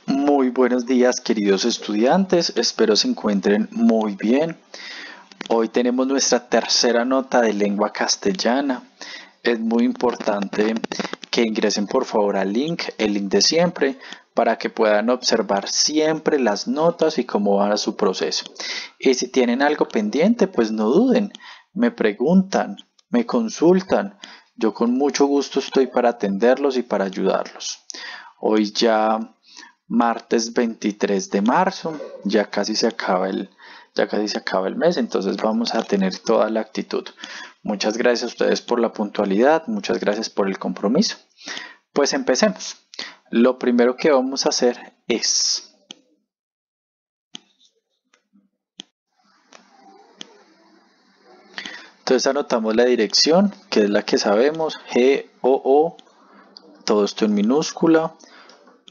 Muy buenos días, queridos estudiantes, espero se encuentren muy bien. Hoy tenemos nuestra tercera nota de lengua castellana. Es muy importante que ingresen por favor al link, el link de siempre, para que puedan observar siempre las notas y cómo va su proceso. Y si tienen algo pendiente, pues no duden, me preguntan, me consultan. Yo con mucho gusto estoy para atenderlos y para ayudarlos. Hoy ya martes 23 de marzo, ya casi se acaba el mes, entonces vamos a tener toda la actitud. Muchas gracias a ustedes por la puntualidad, muchas gracias por el compromiso. Pues empecemos. Lo primero que vamos a hacer es entonces anotamos la dirección, que es la que sabemos, GOO, todo esto en minúscula,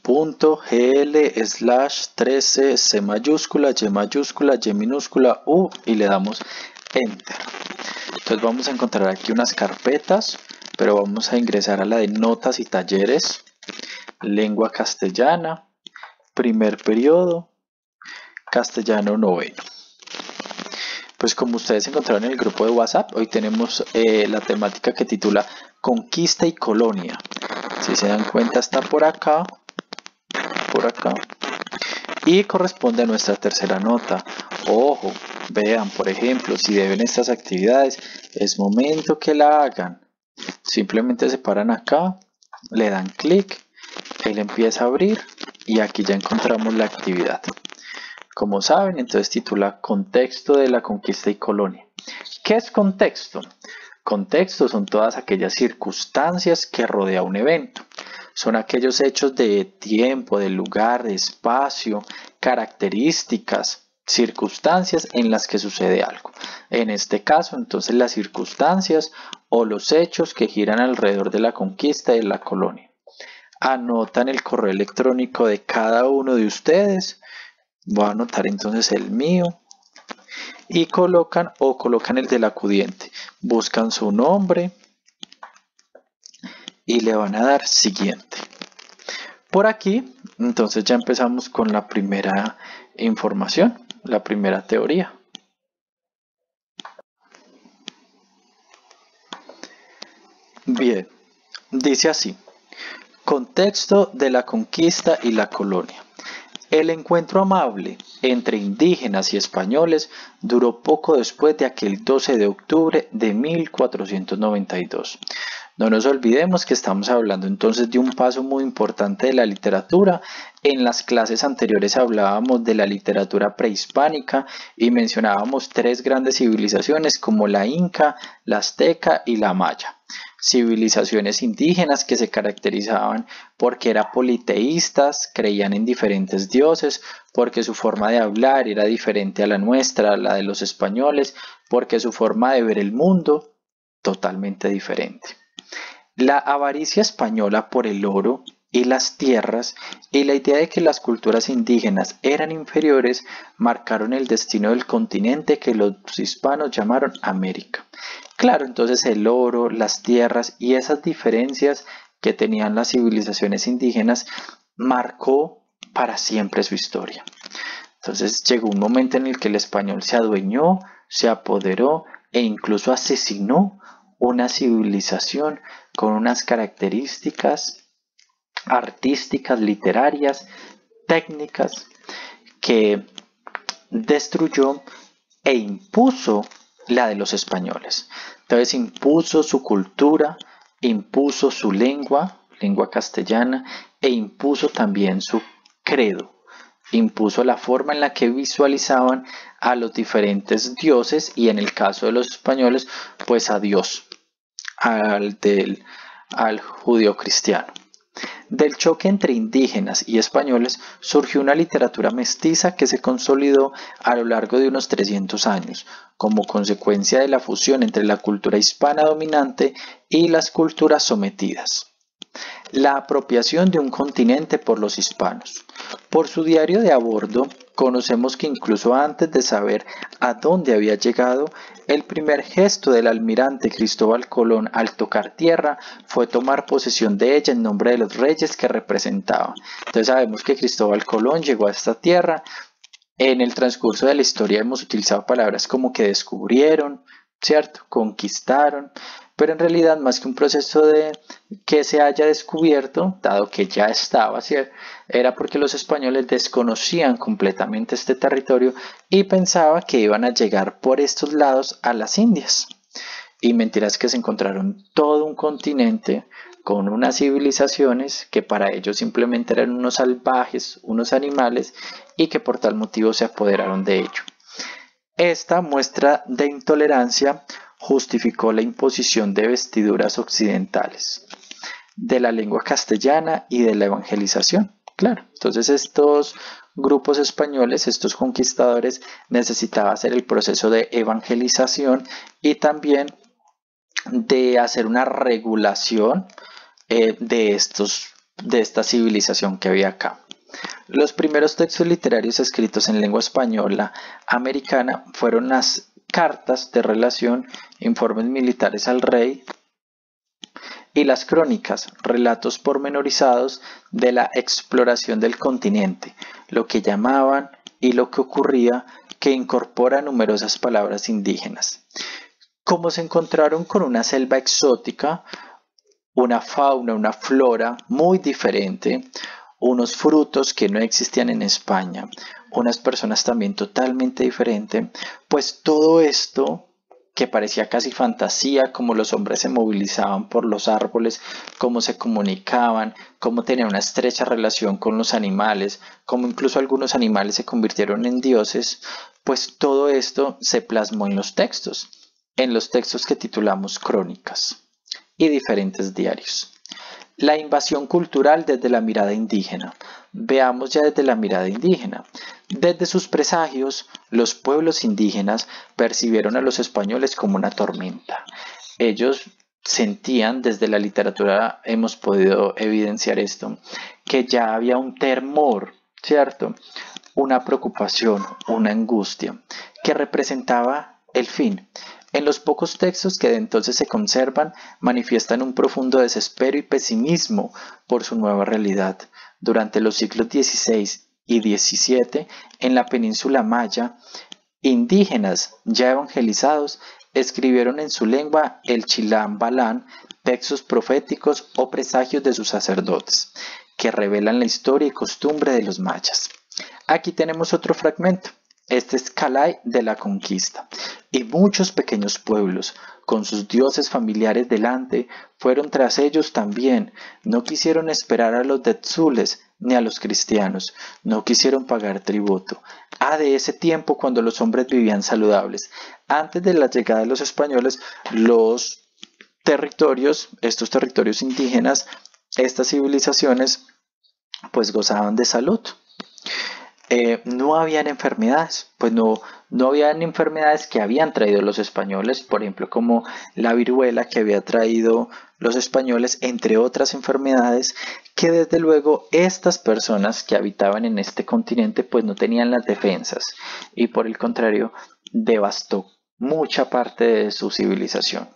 .gl/13 C mayúscula, Y mayúscula, Y minúscula, U y le damos Enter. Entonces vamos a encontrar aquí unas carpetas, pero vamos a ingresar a la de notas y talleres, lengua castellana, primer periodo, castellano noveno. Pues como ustedes encontraron en el grupo de WhatsApp, hoy tenemos la temática que titula Conquista y Colonia. Si se dan cuenta está por acá y corresponde a nuestra tercera nota. Ojo, vean, por ejemplo, si deben estas actividades, es momento que la hagan. Simplemente se paran acá, le dan clic, él empieza a abrir y aquí ya encontramos la actividad. Como saben, entonces titula Contexto de la conquista y colonia. ¿Qué es contexto? Contexto son todas aquellas circunstancias que rodea un evento. Son aquellos hechos de tiempo, de lugar, de espacio, características, circunstancias en las que sucede algo. En este caso, entonces, las circunstancias o los hechos que giran alrededor de la conquista y de la colonia. Anotan el correo electrónico de cada uno de ustedes. Voy a anotar entonces el mío. Y colocan el del acudiente. Buscan su nombre y le van a dar siguiente. Por aquí, entonces ya empezamos con la primera información, la primera teoría. Bien, dice así, contexto de la conquista y la colonia. El encuentro amable entre indígenas y españoles duró poco después de aquel 12 de octubre de 1492. No nos olvidemos que estamos hablando entonces de un paso muy importante de la literatura. En las clases anteriores hablábamos de la literatura prehispánica y mencionábamos tres grandes civilizaciones como la Inca, la Azteca y la Maya. Civilizaciones indígenas que se caracterizaban porque eran politeístas, creían en diferentes dioses, porque su forma de hablar era diferente a la nuestra, a la de los españoles, porque su forma de ver el mundo totalmente diferente. La avaricia española por el oro y las tierras y la idea de que las culturas indígenas eran inferiores marcaron el destino del continente que los hispanos llamaron América. Claro, entonces el oro, las tierras y esas diferencias que tenían las civilizaciones indígenas marcó para siempre su historia. Entonces llegó un momento en el que el español se adueñó, se apoderó e incluso asesinó una civilización con unas características artísticas, literarias, técnicas que destruyó e impuso la de los españoles. Entonces impuso su cultura, impuso su lengua castellana e impuso también su credo. Impuso la forma en la que visualizaban a los diferentes dioses y en el caso de los españoles, pues a Dios, al judío cristiano. Del choque entre indígenas y españoles surgió una literatura mestiza que se consolidó a lo largo de unos 300 años, como consecuencia de la fusión entre la cultura hispana dominante y las culturas sometidas. La apropiación de un continente por los hispanos. Por su diario de a bordo, conocemos que incluso antes de saber a dónde había llegado, el primer gesto del almirante Cristóbal Colón al tocar tierra fue tomar posesión de ella en nombre de los reyes que representaba. Entonces sabemos que Cristóbal Colón llegó a esta tierra. En el transcurso de la historia hemos utilizado palabras como que descubrieron, ¿cierto? Conquistaron, pero en realidad más que un proceso de que se haya descubierto, dado que ya estaba, ¿cierto? Era porque los españoles desconocían completamente este territorio y pensaban que iban a llegar por estos lados a las Indias. Y mentiras que se encontraron todo un continente con unas civilizaciones que para ellos simplemente eran unos salvajes, unos animales, y que por tal motivo se apoderaron de ello. Esta muestra de intolerancia justificó la imposición de vestiduras occidentales, de la lengua castellana y de la evangelización. Claro, entonces estos grupos españoles, estos conquistadores, necesitaban hacer el proceso de evangelización y también de hacer una regulación de esta civilización que había acá. Los primeros textos literarios escritos en lengua española americana fueron las cartas de relación, informes militares al rey y las crónicas, relatos pormenorizados de la exploración del continente, lo que llamaban y lo que ocurría, que incorpora numerosas palabras indígenas. Como se encontraron con una selva exótica, una fauna, una flora muy diferente, unos frutos que no existían en España, unas personas también totalmente diferentes, pues todo esto que parecía casi fantasía, como los hombres se movilizaban por los árboles, cómo se comunicaban, cómo tenían una estrecha relación con los animales, cómo incluso algunos animales se convirtieron en dioses, pues todo esto se plasmó en los textos que titulamos crónicas y diferentes diarios. La invasión cultural desde la mirada indígena. Veamos ya desde la mirada indígena. Desde sus presagios, los pueblos indígenas percibieron a los españoles como una tormenta. Ellos sentían, desde la literatura hemos podido evidenciar esto, que ya había un temor, ¿cierto? Una preocupación, una angustia, que representaba el fin. En los pocos textos que de entonces se conservan, manifiestan un profundo desespero y pesimismo por su nueva realidad. Durante los siglos XVI y XVII, en la península maya, indígenas ya evangelizados escribieron en su lengua el Chilam Balán, textos proféticos o presagios de sus sacerdotes, que revelan la historia y costumbre de los mayas. Aquí tenemos otro fragmento. Este es Calai de la Conquista, y muchos pequeños pueblos, con sus dioses familiares delante, fueron tras ellos también. No quisieron esperar a los Tzules ni a los cristianos, no quisieron pagar tributo. De ese tiempo cuando los hombres vivían saludables. Antes de la llegada de los españoles, estos territorios indígenas, estas civilizaciones, pues gozaban de salud. No habían enfermedades, pues no habían enfermedades que habían traído los españoles, por ejemplo como la viruela que había traído los españoles, entre otras enfermedades que desde luego estas personas que habitaban en este continente pues no tenían las defensas y por el contrario devastó mucha parte de su civilización.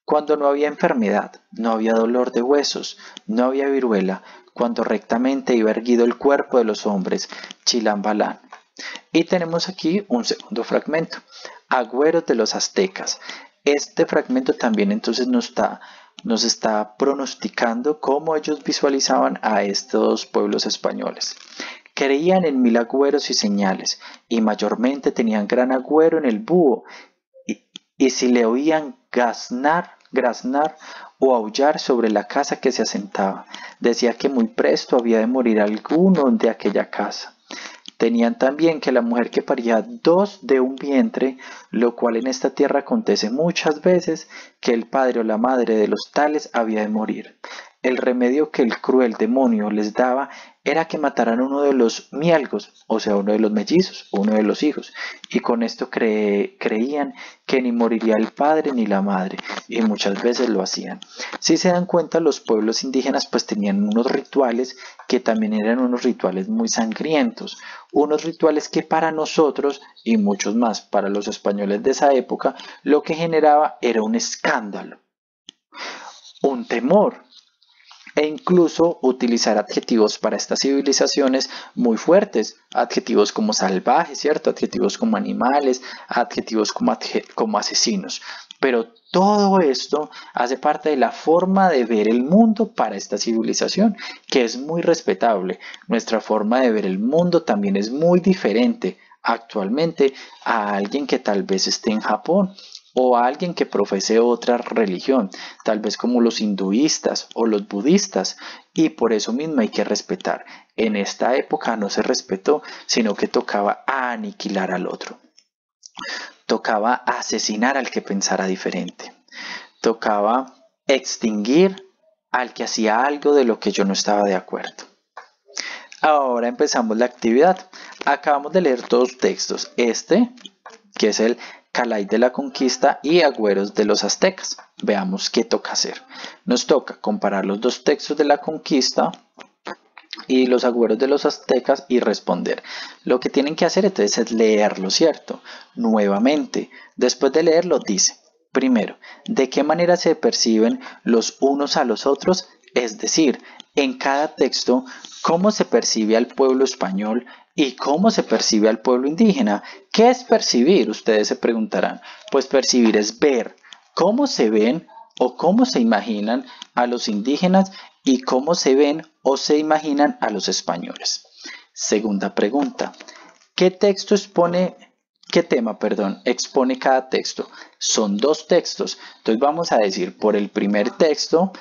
Cuando no había enfermedad, no había dolor de huesos, no había viruela, cuando rectamente iba erguido el cuerpo de los hombres, Chilam Balán. Y tenemos aquí un segundo fragmento, Agüeros de los aztecas. Este fragmento también entonces nos está pronosticando cómo ellos visualizaban a estos pueblos españoles. Creían en 1000 agüeros y señales, y mayormente tenían gran agüero en el búho, y si le oían graznar o aullar sobre la casa que se asentaba, decía que muy presto había de morir alguno de aquella casa. Tenían también que la mujer que paría 2 de un vientre, lo cual en esta tierra acontece muchas veces, que el padre o la madre de los tales había de morir. El remedio que el cruel demonio les daba era que mataran uno de los mielgos, o sea, uno de los mellizos, uno de los hijos, y con esto creían que ni moriría el padre ni la madre, y muchas veces lo hacían. Si se dan cuenta, los pueblos indígenas pues tenían unos rituales que también eran unos rituales muy sangrientos, unos rituales que para nosotros y muchos más para los españoles de esa época lo que generaba era un escándalo, un temor e incluso utilizar adjetivos para estas civilizaciones muy fuertes, adjetivos como salvajes, ¿cierto? Adjetivos como animales, adjetivos como asesinos. Pero todo esto hace parte de la forma de ver el mundo para esta civilización, que es muy respetable. Nuestra forma de ver el mundo también es muy diferente actualmente a alguien que tal vez esté en Japón o a alguien que profese otra religión, tal vez como los hinduistas o los budistas, y por eso mismo hay que respetar. En esta época no se respetó, sino que tocaba aniquilar al otro. Tocaba asesinar al que pensara diferente. Tocaba extinguir al que hacía algo de lo que yo no estaba de acuerdo. Ahora empezamos la actividad. Acabamos de leer dos textos. Este, que es el Calais de la Conquista, y Agüeros de los Aztecas. Veamos qué toca hacer. Nos toca comparar los dos textos de la Conquista y los Agüeros de los Aztecas y responder. Lo que tienen que hacer entonces es leerlo, ¿cierto? Nuevamente, después de leerlo dice, primero, ¿de qué manera se perciben los unos a los otros? Es decir, en cada texto, ¿cómo se percibe al pueblo español y cómo se percibe al pueblo indígena? ¿Qué es percibir? Ustedes se preguntarán. Pues percibir es ver cómo se ven o cómo se imaginan a los indígenas y cómo se ven o se imaginan a los españoles. Segunda pregunta. ¿Qué tema expone cada texto? Son dos textos. Entonces vamos a decir por el primer texto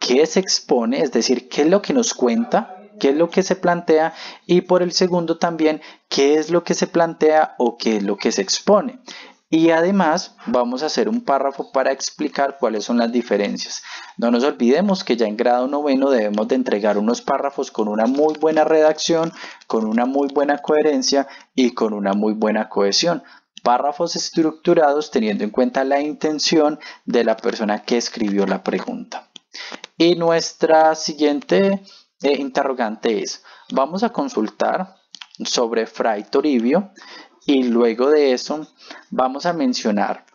qué se expone, es decir, qué es lo que nos cuenta, qué es lo que se plantea, y por el segundo también qué es lo que se plantea o qué es lo que se expone. Y además vamos a hacer un párrafo para explicar cuáles son las diferencias. No nos olvidemos que ya en grado noveno debemos de entregar unos párrafos con una muy buena redacción, con una muy buena coherencia y con una muy buena cohesión. Párrafos estructurados teniendo en cuenta la intención de la persona que escribió la pregunta. Y nuestra siguiente interrogante es, vamos a consultar sobre Fray Toribio y luego de eso vamos a mencionar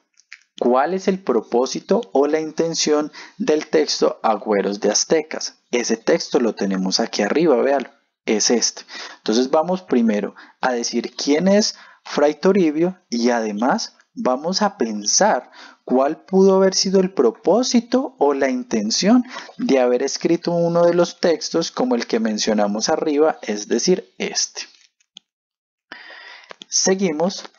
cuál es el propósito o la intención del texto Agüeros de Aztecas. Ese texto lo tenemos aquí arriba, véalo, es este. Entonces vamos primero a decir quién es Fray Toribio y además vamos a pensar cuál pudo haber sido el propósito o la intención de haber escrito uno de los textos como el que mencionamos arriba, es decir, este. Seguimos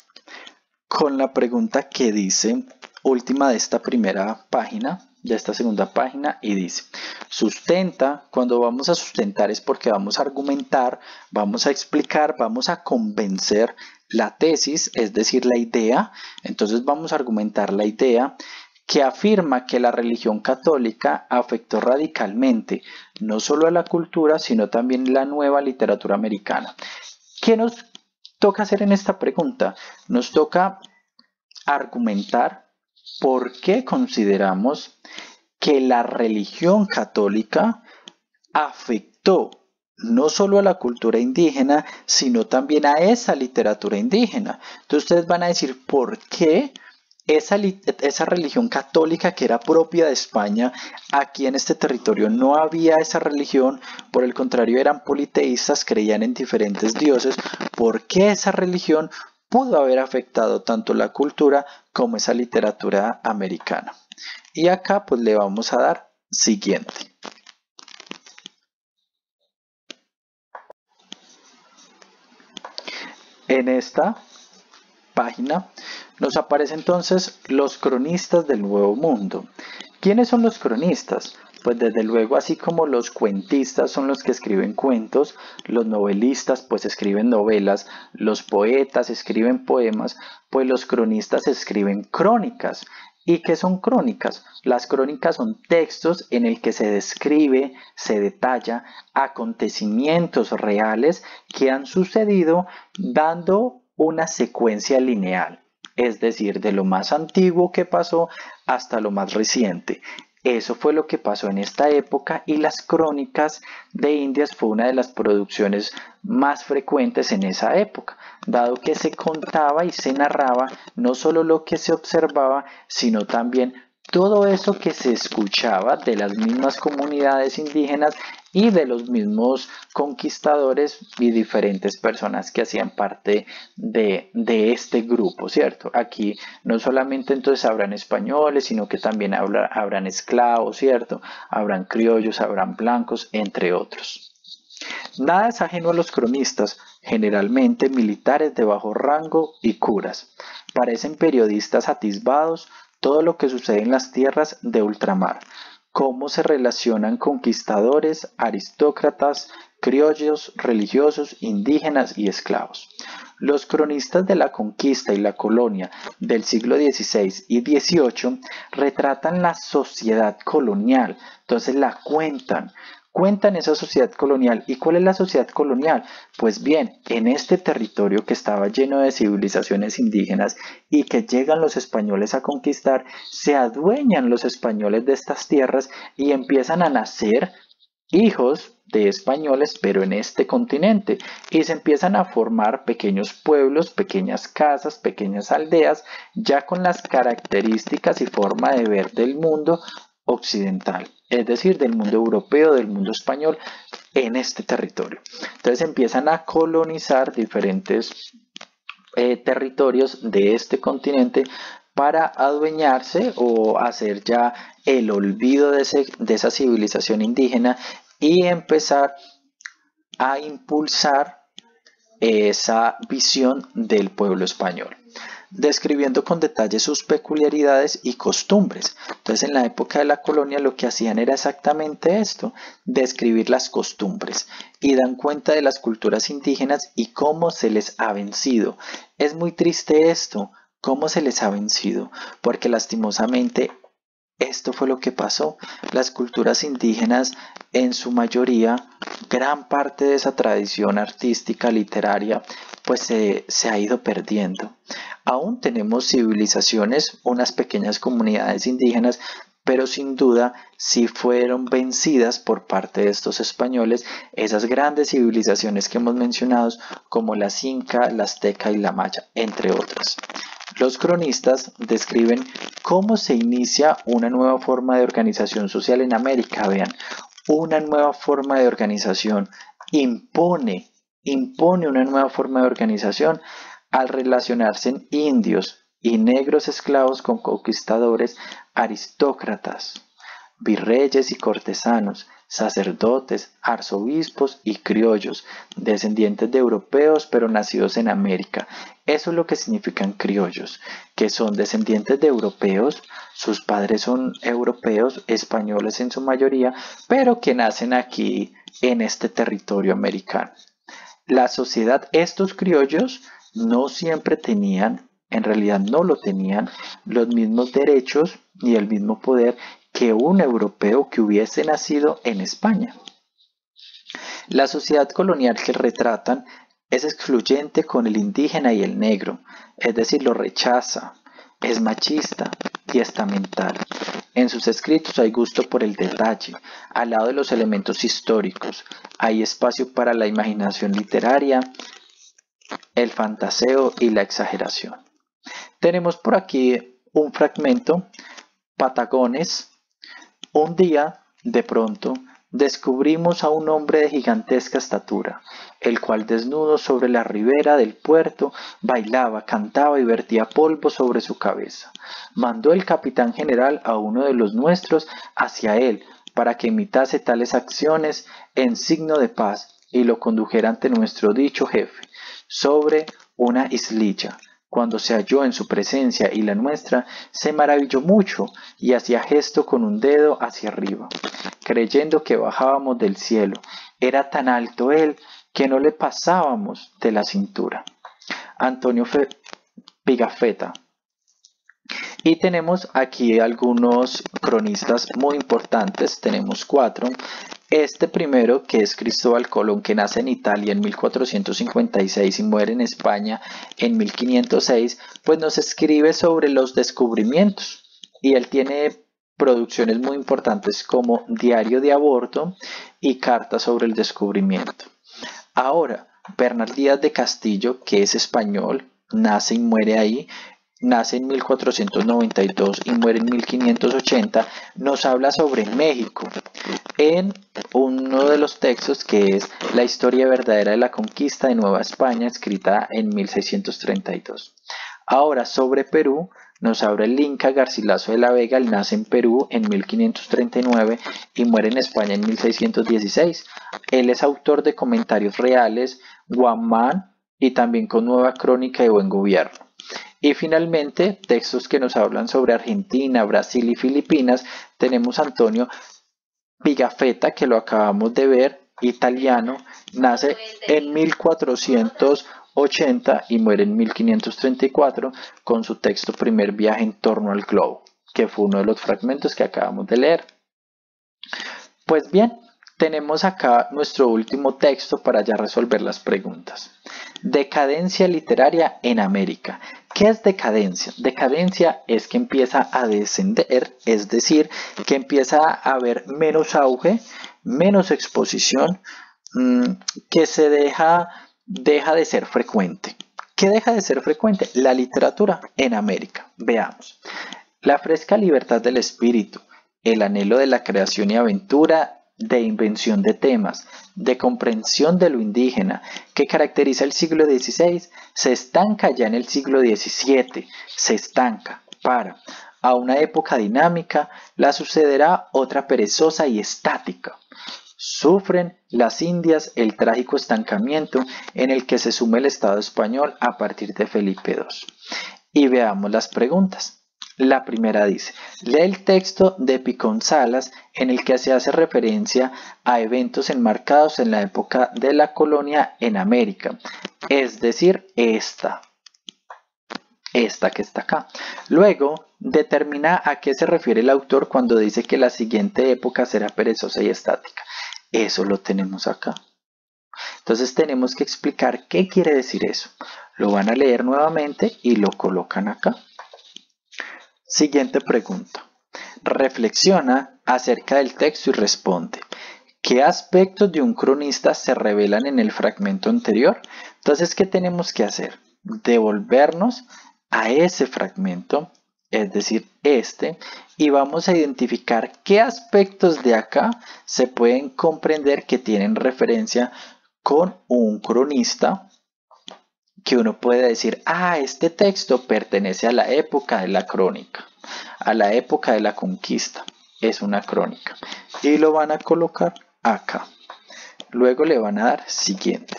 con la pregunta que dice, última de esta primera página, de esta segunda página, y dice, sustenta. Cuando vamos a sustentar es porque vamos a argumentar, vamos a explicar, vamos a convencer la tesis, es decir, la idea. Entonces vamos a argumentar la idea que afirma que la religión católica afectó radicalmente no solo a la cultura, sino también la nueva literatura americana. ¿Qué nos toca hacer en esta pregunta? Nos toca argumentar por qué consideramos que la religión católica afectó no solo a la cultura indígena, sino también a esa literatura indígena. Entonces ustedes van a decir por qué esa religión católica que era propia de España, aquí en este territorio no había esa religión, por el contrario eran politeístas, creían en diferentes dioses. ¿Por qué esa religión pudo haber afectado tanto la cultura como esa literatura americana? Y acá pues le vamos a dar siguiente. En esta página nos aparecen entonces los cronistas del Nuevo Mundo. ¿Quiénes son los cronistas? Pues desde luego, así como los cuentistas son los que escriben cuentos, los novelistas pues escriben novelas, los poetas escriben poemas, pues los cronistas escriben crónicas. ¿Y qué son crónicas? Las crónicas son textos en el que se describe, se detalla acontecimientos reales que han sucedido dando una secuencia lineal, es decir, de lo más antiguo que pasó hasta lo más reciente. Eso fue lo que pasó en esta época y las crónicas de Indias fue una de las producciones más frecuentes en esa época, dado que se contaba y se narraba no solo lo que se observaba, sino también todo eso que se escuchaba de las mismas comunidades indígenas y de los mismos conquistadores y diferentes personas que hacían parte de este grupo, ¿cierto? Aquí no solamente entonces habrán españoles, sino que también habrán esclavos, ¿cierto? Habrán criollos, habrán blancos, entre otros. Nada es ajeno a los cronistas, generalmente militares de bajo rango y curas. Parecen periodistas atisbados todo lo que sucede en las tierras de ultramar, cómo se relacionan conquistadores, aristócratas, criollos, religiosos, indígenas y esclavos. Los cronistas de la conquista y la colonia del siglo XVI y XVIII retratan la sociedad colonial, entonces la cuentan esa sociedad colonial. ¿Y cuál es la sociedad colonial? Pues bien, en este territorio que estaba lleno de civilizaciones indígenas y que llegan los españoles a conquistar, se adueñan los españoles de estas tierras y empiezan a nacer hijos de españoles, pero en este continente, y se empiezan a formar pequeños pueblos, pequeñas casas, pequeñas aldeas, ya con las características y forma de ver del mundo occidental, es decir, del mundo europeo, del mundo español, en este territorio. Entonces empiezan a colonizar diferentes territorios de este continente para adueñarse o hacer ya el olvido de esa civilización indígena y empezar a impulsar esa visión del pueblo español, describiendo con detalle sus peculiaridades y costumbres. Entonces, en la época de la colonia lo que hacían era exactamente esto, describir las costumbres, y dan cuenta de las culturas indígenas y cómo se les ha vencido. Es muy triste esto, cómo se les ha vencido, porque lastimosamente esto fue lo que pasó. Las culturas indígenas, en su mayoría, gran parte de esa tradición artística, literaria, pues se ha ido perdiendo. Aún tenemos civilizaciones, unas pequeñas comunidades indígenas, pero sin duda sí fueron vencidas por parte de estos españoles, esas grandes civilizaciones que hemos mencionado, como las Inca, la Azteca y la Maya, entre otras. Los cronistas describen cómo se inicia una nueva forma de organización social en América. Vean, una nueva forma de organización impone una nueva forma de organización al relacionarse en indios y negros esclavos con conquistadores, aristócratas, virreyes y cortesanos, sacerdotes, arzobispos y criollos, descendientes de europeos pero nacidos en América. Eso es lo que significan criollos, que son descendientes de europeos, sus padres son europeos, españoles en su mayoría, pero que nacen aquí en este territorio americano. La sociedad, estos criollos no siempre tenían, en realidad no lo tenían, los mismos derechos ni el mismo poder que un europeo que hubiese nacido en España. La sociedad colonial que retratan es excluyente con el indígena y el negro, es decir, lo rechaza, es machista y estamental. En sus escritos hay gusto por el detalle, al lado de los elementos históricos. Hay espacio para la imaginación literaria, el fantaseo y la exageración. Tenemos por aquí un fragmento, Patagones. Un día, de pronto, descubrimos a un hombre de gigantesca estatura, el cual desnudo sobre la ribera del puerto bailaba, cantaba y vertía polvo sobre su cabeza. Mandó el capitán general a uno de los nuestros hacia él para que imitase tales acciones en signo de paz y lo condujera ante nuestro dicho jefe, sobre una islilla. Cuando se halló en su presencia y la nuestra, se maravilló mucho y hacía gesto con un dedo hacia arriba, creyendo que bajábamos del cielo. Era tan alto él que no le pasábamos de la cintura. Antonio Pigafetta. Y tenemos aquí algunos cronistas muy importantes, tenemos 4. Este primero, que es Cristóbal Colón, que nace en Italia en 1456 y muere en España en 1506, pues nos escribe sobre los descubrimientos. Y él tiene producciones muy importantes como Diario de Aborto y Cartas sobre el Descubrimiento. Ahora, Bernal Díaz de Castillo, que es español, nace y muere ahí, nace en 1492 y muere en 1580, nos habla sobre México en uno de los textos que es La historia verdadera de la conquista de Nueva España, escrita en 1632. Ahora, sobre Perú, nos habla el Inca Garcilaso de la Vega. Él nace en Perú en 1539 y muere en España en 1616. Él es autor de Comentarios Reales, Guamán y también con Nueva Crónica de Buen Gobierno. Y finalmente, textos que nos hablan sobre Argentina, Brasil y Filipinas, tenemos Antonio Pigafetta, que lo acabamos de ver, italiano, nace en 1480 y muere en 1534 con su texto Primer viaje en torno al globo, que fue uno de los fragmentos que acabamos de leer. Pues bien, tenemos acá nuestro último texto para ya resolver las preguntas. Decadencia literaria en América. ¿Qué es decadencia? Decadencia es que empieza a descender, es decir, que empieza a haber menos auge, menos exposición, que se deja de ser frecuente. ¿Qué deja de ser frecuente? La literatura en América. Veamos. La fresca libertad del espíritu, el anhelo de la creación y aventura, de invención de temas, de comprensión de lo indígena, que caracteriza el siglo XVI, se estanca ya en el siglo XVII, se estanca, a una época dinámica la sucederá otra perezosa y estática. Sufren las Indias el trágico estancamiento en el que se sume el Estado español a partir de Felipe II. Y veamos las preguntas. La primera dice, lee el texto de Picón Salas en el que se hace referencia a eventos enmarcados en la época de la colonia en América, es decir, esta que está acá. Luego, determina a qué se refiere el autor cuando dice que la siguiente época será perezosa y estática. Eso lo tenemos acá. Entonces tenemos que explicar qué quiere decir eso. Lo van a leer nuevamente y lo colocan acá. Siguiente pregunta. Reflexiona acerca del texto y responde. ¿Qué aspectos de un cronista se revelan en el fragmento anterior? Entonces, ¿qué tenemos que hacer? Devolvernos a ese fragmento, es decir, y vamos a identificar qué aspectos de acá se pueden comprender que tienen referencia con un cronista, que uno puede decir, este texto pertenece a la época de la crónica, a la época de la conquista, es una crónica, y lo van a colocar acá. Luego le van a dar siguiente.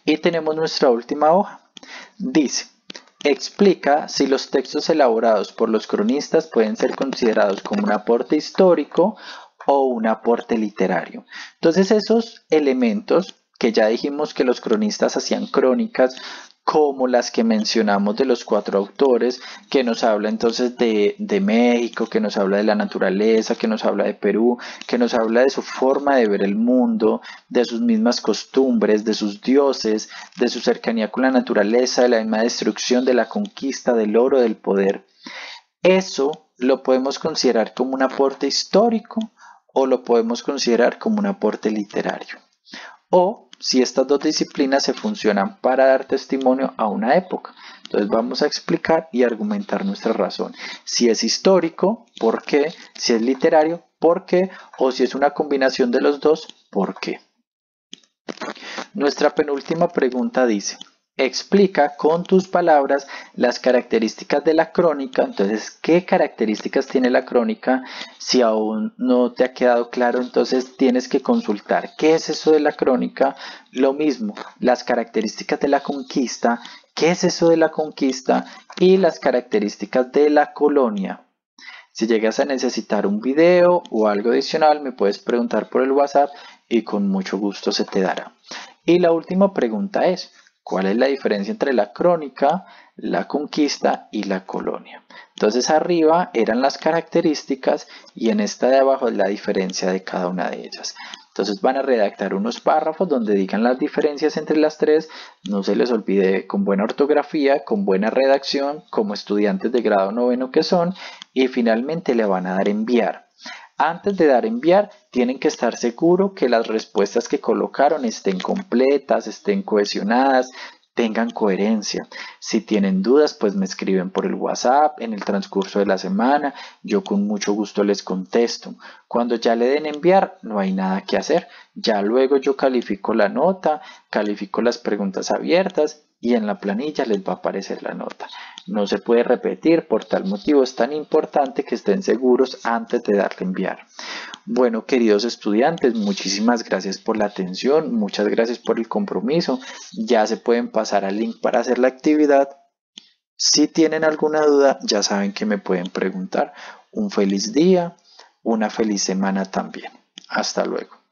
Y tenemos nuestra última hoja. Dice, explica si los textos elaborados por los cronistas pueden ser considerados como un aporte histórico o un aporte literario. Entonces esos elementos que ya dijimos que los cronistas hacían crónicas como las que mencionamos de los 4 autores, que nos habla entonces de México, que nos habla de la naturaleza, que nos habla de Perú, que nos habla de su forma de ver el mundo, de sus mismas costumbres, de sus dioses, de su cercanía con la naturaleza, de la misma destrucción, de la conquista, del oro, del poder. Eso lo podemos considerar como un aporte histórico o lo podemos considerar como un aporte literario. O si estas dos disciplinas se funcionan para dar testimonio a una época. Entonces vamos a explicar y argumentar nuestra razón. Si es histórico, ¿por qué? Si es literario, ¿por qué? O si es una combinación de los dos, ¿por qué? Nuestra penúltima pregunta dice, explica con tus palabras las características de la crónica. Entonces, ¿qué características tiene la crónica? Si aún no te ha quedado claro, entonces tienes que consultar qué es eso de la crónica. Lo mismo, las características de la conquista, qué es eso de la conquista y las características de la colonia. Si llegas a necesitar un video o algo adicional, me puedes preguntar por el WhatsApp y con mucho gusto se te dará. Y la última pregunta es, ¿Cuál es la diferencia entre la crónica, la conquista y la colonia? Entonces arriba eran las características y en esta de abajo es la diferencia de cada una de ellas. Entonces van a redactar unos párrafos donde digan las diferencias entre las tres. No se les olvide, con buena ortografía, con buena redacción, como estudiantes de grado noveno que son, y finalmente le van a dar enviar. Antes de dar enviar, tienen que estar seguros que las respuestas que colocaron estén completas, estén cohesionadas, tengan coherencia. Si tienen dudas, pues me escriben por el WhatsApp en el transcurso de la semana. Yo con mucho gusto les contesto. Cuando ya le den enviar, no hay nada que hacer. Ya luego yo califico la nota, califico las preguntas abiertas y en la planilla les va a aparecer la nota. No se puede repetir, por tal motivo es tan importante que estén seguros antes de darle enviar. Bueno, queridos estudiantes, muchísimas gracias por la atención, muchas gracias por el compromiso. Ya se pueden pasar al link para hacer la actividad. Si tienen alguna duda, ya saben que me pueden preguntar. Un feliz día, una feliz semana también. Hasta luego.